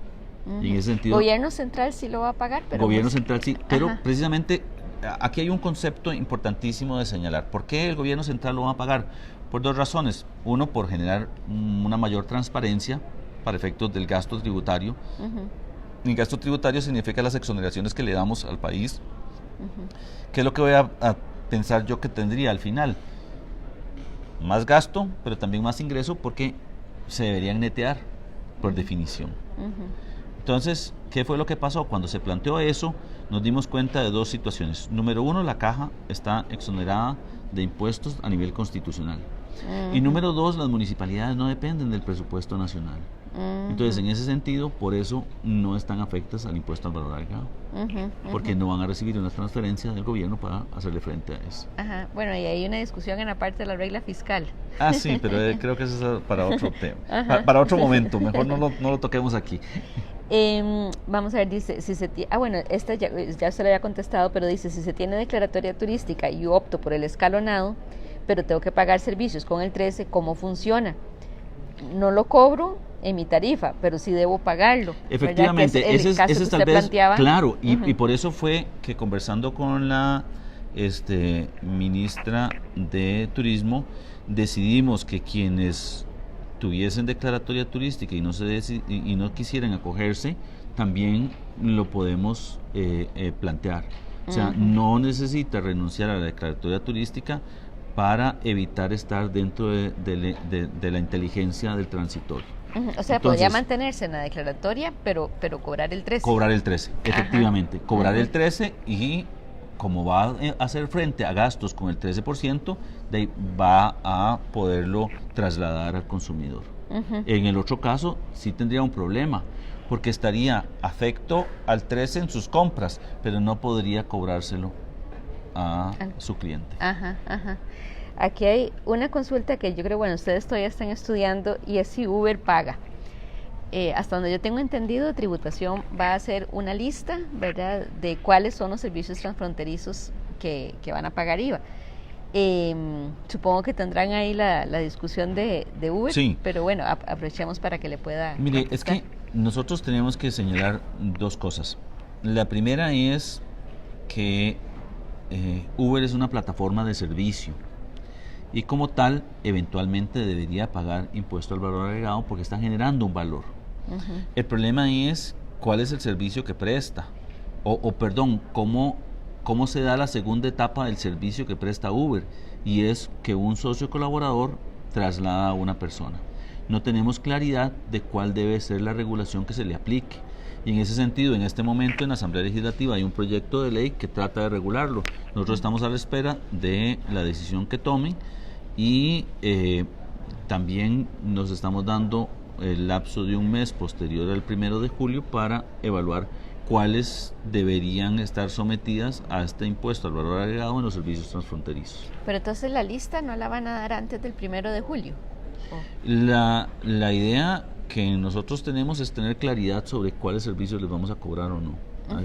Speaker 2: Y en ese sentido,
Speaker 1: gobierno central sí lo va a pagar, pero
Speaker 2: gobierno central sí, pero precisamente aquí hay un concepto importantísimo de señalar. ¿Por qué el gobierno central lo va a pagar? Por dos razones. Uno, por generar una mayor transparencia para efectos del gasto tributario. El gasto tributario significa las exoneraciones que le damos al país. ¿Qué es lo que voy a pensar yo que tendría al final? Más gasto, pero también más ingreso, porque se deberían netear por definición. Entonces, ¿qué fue lo que pasó? Cuando se planteó eso, nos dimos cuenta de dos situaciones. Número uno, la caja está exonerada de impuestos a nivel constitucional. Y número dos, las municipalidades no dependen del presupuesto nacional. Entonces, en ese sentido, por eso no están afectas al impuesto al valor agregado, porque no van a recibir una transferencia del gobierno para hacerle frente a eso.
Speaker 1: Bueno, y hay una discusión en la parte de la regla fiscal.
Speaker 2: Sí, pero creo que eso es para otro tema, para otro momento, mejor no lo toquemos aquí.
Speaker 1: Vamos a ver, dice, bueno, esta ya se lo había contestado, pero dice, si se tiene declaratoria turística y yo opto por el escalonado, pero tengo que pagar servicios con el 13, ¿cómo funciona? No lo cobro en mi tarifa, pero sí debo pagarlo.
Speaker 2: Efectivamente, ese es tal vez, claro, y por eso fue que conversando con la ministra de Turismo, decidimos que quienes tuviesen declaratoria turística y no quisieran acogerse, también lo podemos plantear. O sea, no necesita renunciar a la declaratoria turística para evitar estar dentro de la inteligencia del transitorio.
Speaker 1: O sea, podría mantenerse en la declaratoria, pero cobrar el 13.
Speaker 2: Cobrar el 13, efectivamente. Cobrar el 13 y como va a hacer frente a gastos con el 13%, va a poderlo trasladar al consumidor. En el otro caso, sí tendría un problema, porque estaría afecto al 13 en sus compras, pero no podría cobrárselo a su cliente.
Speaker 1: Aquí hay una consulta que yo creo, bueno, ustedes todavía están estudiando, y es si Uber paga. Hasta donde yo tengo entendido, tributación va a hacer una lista, ¿verdad?, de cuáles son los servicios transfronterizos que van a pagar IVA. Supongo que tendrán ahí la discusión de Uber,
Speaker 2: sí.
Speaker 1: Pero bueno, aprovechemos para que le pueda
Speaker 2: Mire,
Speaker 1: contestar.
Speaker 2: es que nosotros tenemos que señalar dos cosas. La primera es que Uber es una plataforma de servicio y como tal eventualmente debería pagar impuesto al valor agregado porque está generando un valor. El problema es cuál es el servicio que presta perdón, cómo se da la segunda etapa del servicio que presta Uber, y es que un socio colaborador traslada a una persona. No tenemos claridad de cuál debe ser la regulación que se le aplique. Y en ese sentido, en este momento en la Asamblea Legislativa hay un proyecto de ley que trata de regularlo. Nosotros estamos a la espera de la decisión que tomen y también nos estamos dando el lapso de un mes posterior al 1 de julio para evaluar cuáles deberían estar sometidas a este impuesto al valor agregado en los servicios transfronterizos.
Speaker 1: Pero entonces la lista no la van a dar antes del 1 de julio.
Speaker 2: La idea que nosotros tenemos es tener claridad sobre cuáles servicios les vamos a cobrar o no.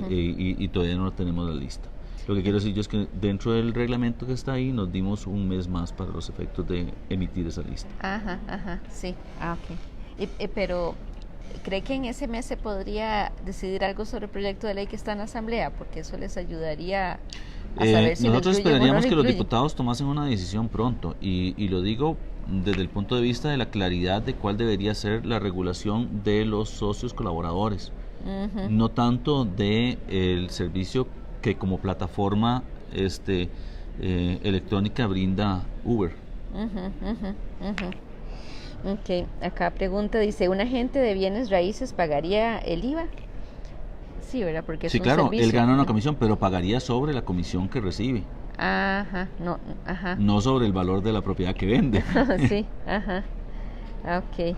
Speaker 2: Y todavía no tenemos la lista. Lo que quiero decir yo es que dentro del reglamento que está ahí nos dimos un mes más para los efectos de emitir esa lista.
Speaker 1: Sí. Ok. Pero ¿cree que en ese mes se podría decidir algo sobre el proyecto de ley que está en la Asamblea? Porque eso les ayudaría a saber si
Speaker 2: nosotros
Speaker 1: lo incluyen
Speaker 2: esperaríamos
Speaker 1: o no
Speaker 2: que
Speaker 1: lo
Speaker 2: los
Speaker 1: incluyen.
Speaker 2: diputados tomasen una decisión pronto y lo digo desde el punto de vista de la claridad de cuál debería ser la regulación de los socios colaboradores, no tanto de el servicio que como plataforma electrónica brinda Uber.
Speaker 1: Ok, acá pregunta, dice, ¿un agente de bienes raíces pagaría el IVA? Sí, ¿verdad? Porque es
Speaker 2: sí,
Speaker 1: un
Speaker 2: claro,
Speaker 1: servicio.
Speaker 2: él gana una comisión, pero pagaría sobre la comisión que recibe. No sobre el valor de la propiedad que vende.
Speaker 1: Sí, ok.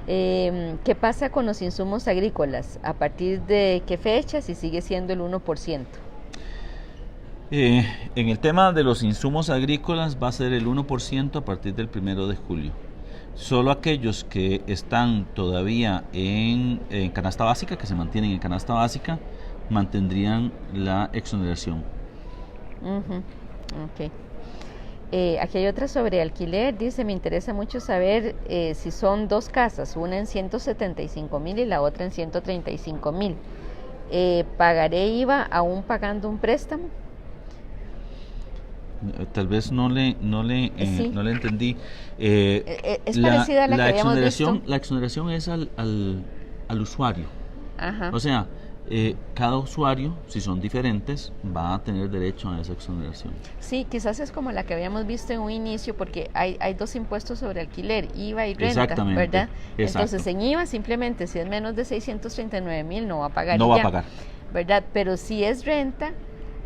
Speaker 1: ¿Qué pasa con los insumos agrícolas? ¿A partir de qué fecha? Si sigue siendo el 1%.
Speaker 2: En el tema de los insumos agrícolas va a ser el 1% a partir del 1 de julio. Solo aquellos que están todavía en canasta básica, que se mantienen en canasta básica, mantendrían la exoneración.
Speaker 1: Ok. Aquí hay otra sobre alquiler. Dice, me interesa mucho saber si son dos casas, una en 175,000 y la otra en 135,000. ¿Pagaré IVA aún pagando un préstamo?
Speaker 2: Tal vez no le entendí.
Speaker 1: Es parecida a la que habíamos visto.
Speaker 2: La exoneración es al usuario. O sea, cada usuario, si son diferentes, va a tener derecho a esa exoneración.
Speaker 1: Sí, quizás es como la que habíamos visto en un inicio, porque hay dos impuestos sobre alquiler, IVA y renta,
Speaker 2: exactamente,
Speaker 1: ¿verdad?
Speaker 2: Exacto.
Speaker 1: Entonces, en IVA simplemente si es menos de 639,000 no va a pagar.
Speaker 2: No va a pagar.
Speaker 1: ¿Verdad? Pero si es renta,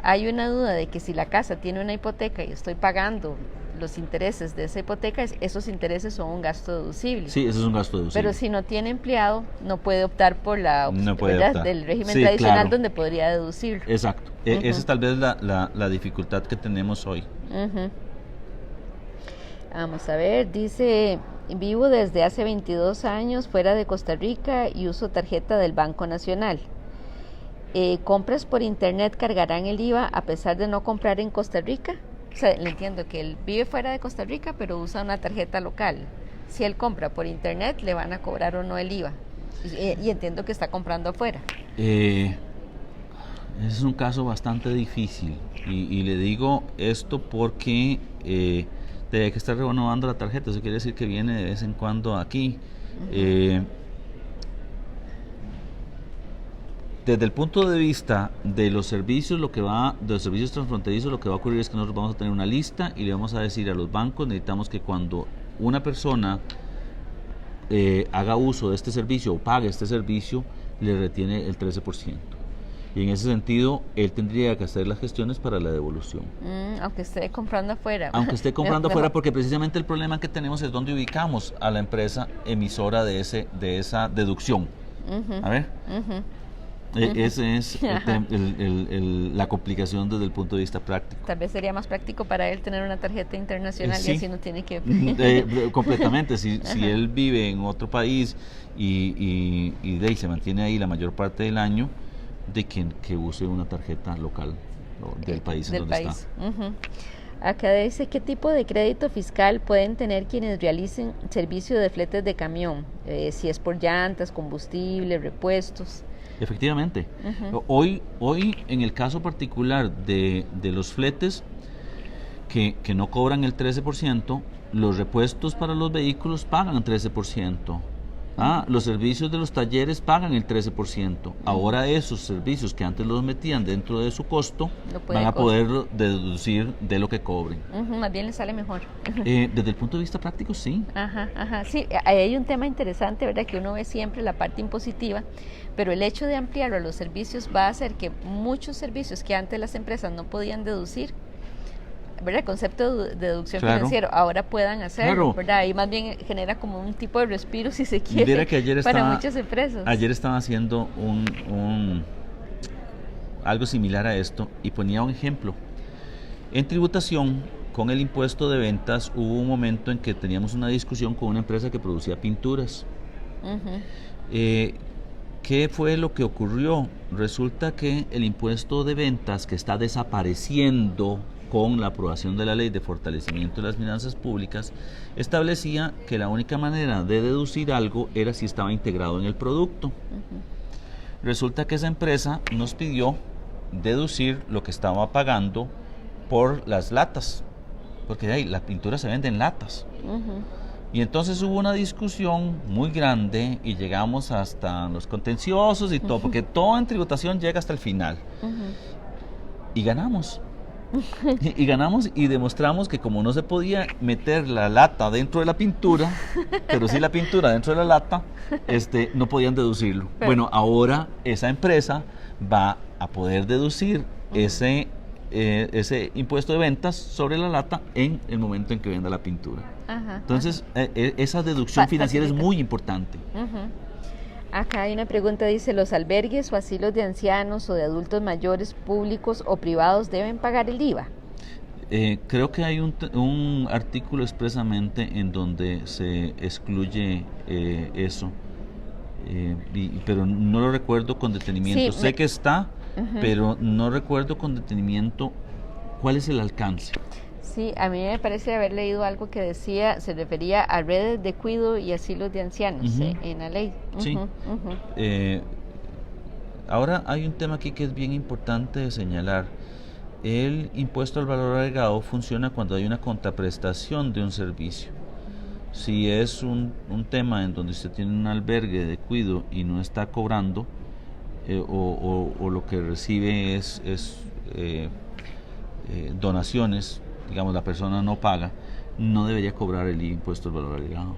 Speaker 1: hay una duda de que si la casa tiene una hipoteca y estoy pagando los intereses de esa hipoteca, esos intereses son un gasto deducible.
Speaker 2: Sí, eso es un gasto deducible.
Speaker 1: Pero si no tiene empleado, no puede optar por la opción del régimen tradicional,
Speaker 2: claro,
Speaker 1: donde podría deducirlo.
Speaker 2: Exacto. Esa es tal vez la dificultad que tenemos hoy.
Speaker 1: Vamos a ver, dice, vivo desde hace 22 años fuera de Costa Rica y uso tarjeta del Banco Nacional. ¿Compras por internet cargarán el IVA a pesar de no comprar en Costa Rica? O sea, le entiendo que él vive fuera de Costa Rica, pero usa una tarjeta local. Si él compra por internet, ¿le van a cobrar o no el IVA? Y entiendo que está comprando afuera.
Speaker 2: Es un caso bastante difícil. Y le digo esto porque hay que estar renovando la tarjeta. Eso quiere decir que viene de vez en cuando aquí. Desde el punto de vista de los servicios, de los servicios transfronterizos, lo que va a ocurrir es que nosotros vamos a tener una lista y le vamos a decir a los bancos, necesitamos que cuando una persona haga uso de este servicio o pague este servicio, le retiene el 13%. Y en ese sentido, él tendría que hacer las gestiones para la devolución.
Speaker 1: Aunque esté comprando afuera.
Speaker 2: Aunque esté comprando afuera, porque precisamente el problema que tenemos es dónde ubicamos a la empresa emisora de esa deducción. A ver. Ese es la complicación desde el punto de vista práctico.
Speaker 1: Tal vez sería más práctico para él tener una tarjeta internacional
Speaker 2: Sí.
Speaker 1: y así no tiene que...
Speaker 2: Completamente, si él vive en otro país y se mantiene ahí la mayor parte del año, de que use una tarjeta local del país en donde está.
Speaker 1: Acá dice, ¿qué tipo de crédito fiscal pueden tener quienes realicen servicio de fletes de camión? Si es por llantas, combustible, repuestos.
Speaker 2: Efectivamente. Hoy, en el caso particular de los fletes que no cobran el 13%, los repuestos para los vehículos pagan el 13%. Los servicios de los talleres pagan el 13%. Ahora esos servicios que antes los metían dentro de su costo, van a poder deducir de lo que cobren.
Speaker 1: Más bien les sale mejor.
Speaker 2: Desde el punto de vista práctico, sí.
Speaker 1: Sí, hay un tema interesante, ¿verdad? Que uno ve siempre la parte impositiva, pero el hecho de ampliarlo a los servicios va a hacer que muchos servicios que antes las empresas no podían deducir, ¿verdad? El concepto de deducción financiero, ahora puedan hacerlo, ¿verdad? Y más bien genera como un tipo de respiro, si se quiere, para muchas empresas.
Speaker 2: Ayer estaba haciendo algo similar a esto y ponía un ejemplo. En tributación, con el impuesto de ventas, hubo un momento en que teníamos una discusión con una empresa que producía pinturas. ¿Qué fue lo que ocurrió? Resulta que el impuesto de ventas, que está desapareciendo con la aprobación de la Ley de Fortalecimiento de las Finanzas Públicas, establecía que la única manera de deducir algo era si estaba integrado en el producto. Resulta que esa empresa nos pidió deducir lo que estaba pagando por las latas, porque la pintura se vende en latas. Y entonces hubo una discusión muy grande y llegamos hasta los contenciosos y todo, porque todo en tributación llega hasta el final. Y ganamos. Y ganamos y demostramos que como no se podía meter la lata dentro de la pintura, pero sí la pintura dentro de la lata, no podían deducirlo. Bueno, ahora esa empresa va a poder deducir ese impuesto de ventas sobre la lata en el momento en que venda la pintura. Entonces, esa deducción financiera es muy importante.
Speaker 1: Acá hay una pregunta, dice, ¿los albergues o asilos de ancianos o de adultos mayores públicos o privados deben pagar el IVA?
Speaker 2: Creo que hay un artículo expresamente en donde se excluye eso, pero no lo recuerdo con detenimiento. Sé que está, pero no recuerdo con detenimiento cuál es el alcance.
Speaker 1: Sí, a mí me parece haber leído algo que decía, se refería a redes de cuidado y asilos de ancianos en la ley.
Speaker 2: Sí. Ahora hay un tema aquí que es bien importante de señalar. El impuesto al valor agregado funciona cuando hay una contraprestación de un servicio. Si es un tema en donde usted tiene un albergue de cuidado y no está cobrando, o lo que recibe es donaciones, digamos, la persona no paga, no debería cobrar el impuesto al valor agregado.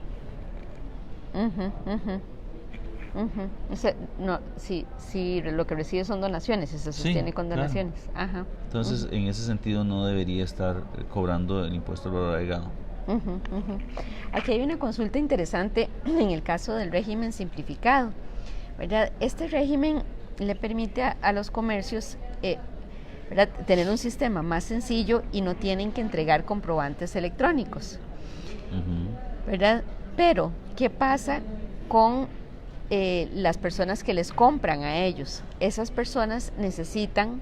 Speaker 1: O sea, no, si lo que recibe son donaciones, se sostiene con donaciones.
Speaker 2: Claro. Entonces, en ese sentido no debería estar cobrando el impuesto al valor agregado.
Speaker 1: Aquí hay una consulta interesante en el caso del régimen simplificado, ¿verdad? Este régimen le permite a los comercios ¿verdad? Tener un sistema más sencillo y no tienen que entregar comprobantes electrónicos, ¿verdad? Pero, ¿qué pasa con las personas que les compran a ellos? Esas personas necesitan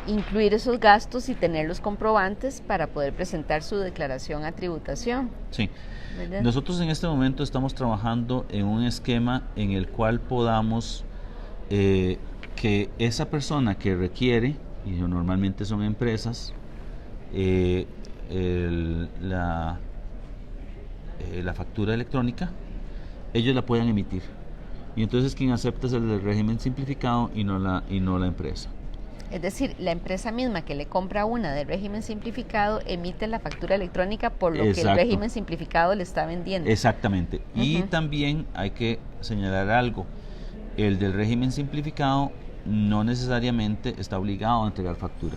Speaker 1: incluir esos gastos y tener los comprobantes para poder presentar su declaración a tributación.
Speaker 2: Sí. ¿Verdad? Nosotros en este momento estamos trabajando en un esquema en el cual podamos que esa persona que requiere, y normalmente son empresas, la factura electrónica, ellos la puedan emitir. Y entonces quien acepta es el del régimen simplificado y no la empresa.
Speaker 1: Es decir, la empresa misma que le compra una del régimen simplificado emite la factura electrónica por lo que el régimen simplificado le está vendiendo.
Speaker 2: Exactamente. Y también hay que señalar algo. El del régimen simplificado no necesariamente está obligado a entregar factura,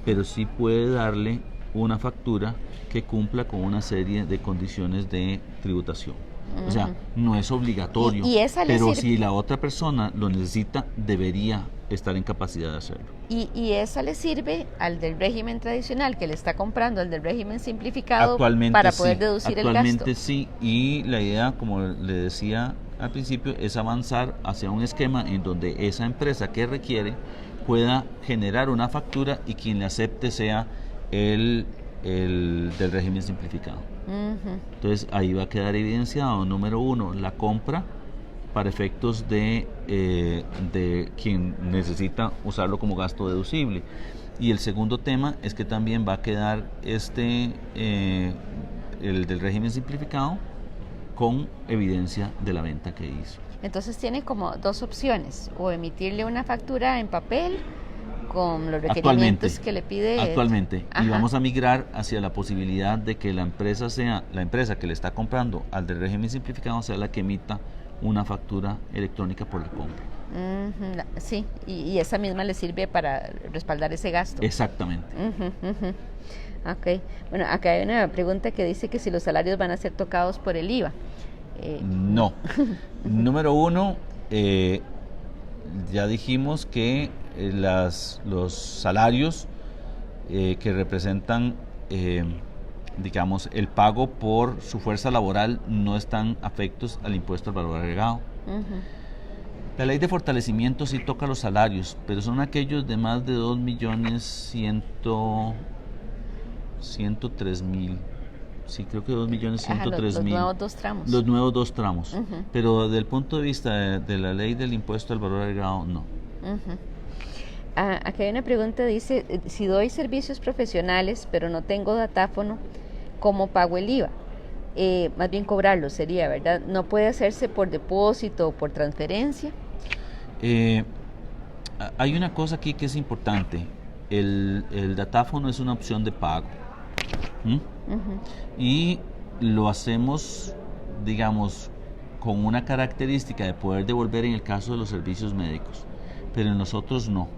Speaker 2: pero sí puede darle una factura que cumpla con una serie de condiciones de tributación. O sea, no es obligatorio, pero si la otra persona lo necesita, debería estar en capacidad de hacerlo.
Speaker 1: Y esa le sirve al del régimen tradicional que le está comprando, al del régimen simplificado,
Speaker 2: actualmente
Speaker 1: para poder deducir el gasto.
Speaker 2: Actualmente sí, y la idea, como le decía al principio, es avanzar hacia un esquema en donde esa empresa que requiere pueda generar una factura y quien le acepte sea el del régimen simplificado. Entonces ahí va a quedar evidenciado, número uno, la compra para efectos de quien necesita usarlo como gasto deducible. Y el segundo tema es que también va a quedar el del régimen simplificado con evidencia de la venta que hizo.
Speaker 1: Entonces tiene como dos opciones, o emitirle una factura en papel con los requerimientos que le pide.
Speaker 2: Actualmente. Y vamos a migrar hacia la posibilidad de que la empresa que le está comprando al del régimen simplificado sea la que emita una factura electrónica por la compra.
Speaker 1: Sí, y esa misma le sirve para respaldar ese gasto.
Speaker 2: Exactamente.
Speaker 1: Ok. Bueno, acá hay una pregunta que dice que si los salarios van a ser tocados por el IVA.
Speaker 2: No. Número uno, ya dijimos que los salarios que representan, digamos, el pago por su fuerza laboral no están afectos al impuesto al valor agregado. La ley de fortalecimiento sí toca los salarios, pero son aquellos de más de 2.103.000. Sí, creo que 2.103.000.
Speaker 1: Los nuevos dos tramos.
Speaker 2: Los nuevos dos tramos. Pero desde el punto de vista de la ley del impuesto al valor agregado, no.
Speaker 1: Aquí hay una pregunta, dice, si doy servicios profesionales pero no tengo datáfono, ¿cómo pago el IVA? Más bien cobrarlo sería, ¿verdad? ¿No puede hacerse por depósito o por transferencia?
Speaker 2: Hay una cosa aquí que es importante. El datáfono es una opción de pago. Y lo hacemos, digamos, con una característica de poder devolver en el caso de los servicios médicos, pero en nosotros no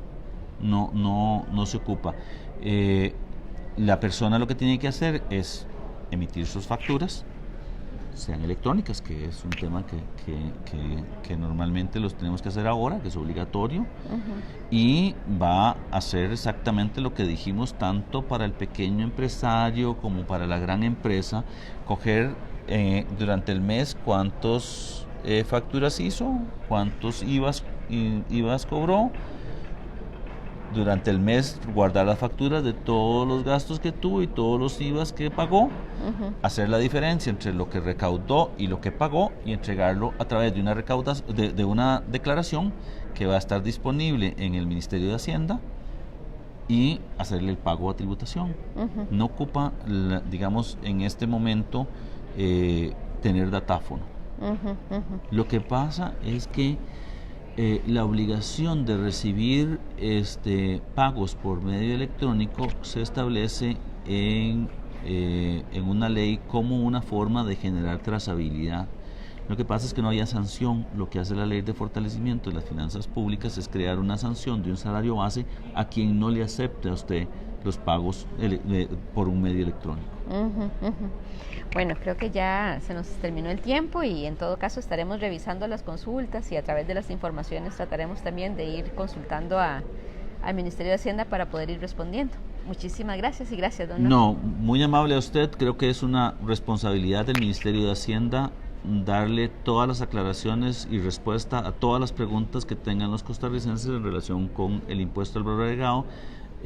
Speaker 2: se ocupa. La persona lo que tiene que hacer es emitir sus facturas, sean electrónicas, que es un tema que normalmente los tenemos que hacer ahora, que es obligatorio, y va a hacer exactamente lo que dijimos, tanto para el pequeño empresario como para la gran empresa, coger durante el mes cuántas facturas hizo, cuántos IVAs cobró, durante el mes guardar las facturas de todos los gastos que tuvo y todos los IVAs que pagó, hacer la diferencia entre lo que recaudó y lo que pagó y entregarlo a través de una de una declaración que va a estar disponible en el Ministerio de Hacienda y hacerle el pago a tributación. No ocupa, digamos, en este momento tener datáfono. Lo que pasa es que la obligación de recibir pagos por medio electrónico se establece en una ley como una forma de generar trazabilidad. Lo que pasa es que no haya sanción. Lo que hace la ley de fortalecimiento de las finanzas públicas es crear una sanción de un salario base a quien no le acepte a usted los pagos por un medio electrónico.
Speaker 1: Bueno, creo que ya se nos terminó el tiempo y en todo caso estaremos revisando las consultas y a través de las informaciones trataremos también de ir consultando al Ministerio de Hacienda para poder ir respondiendo. Muchísimas gracias y gracias, don
Speaker 2: No, muy amable a usted. Creo que es una responsabilidad del Ministerio de Hacienda darle todas las aclaraciones y respuesta a todas las preguntas que tengan los costarricenses en relación con el impuesto al valor agregado,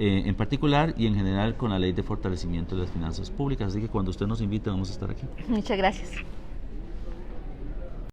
Speaker 2: en particular y en general con la ley de fortalecimiento de las finanzas públicas. Así que cuando usted nos invite vamos a estar aquí.
Speaker 1: Muchas gracias.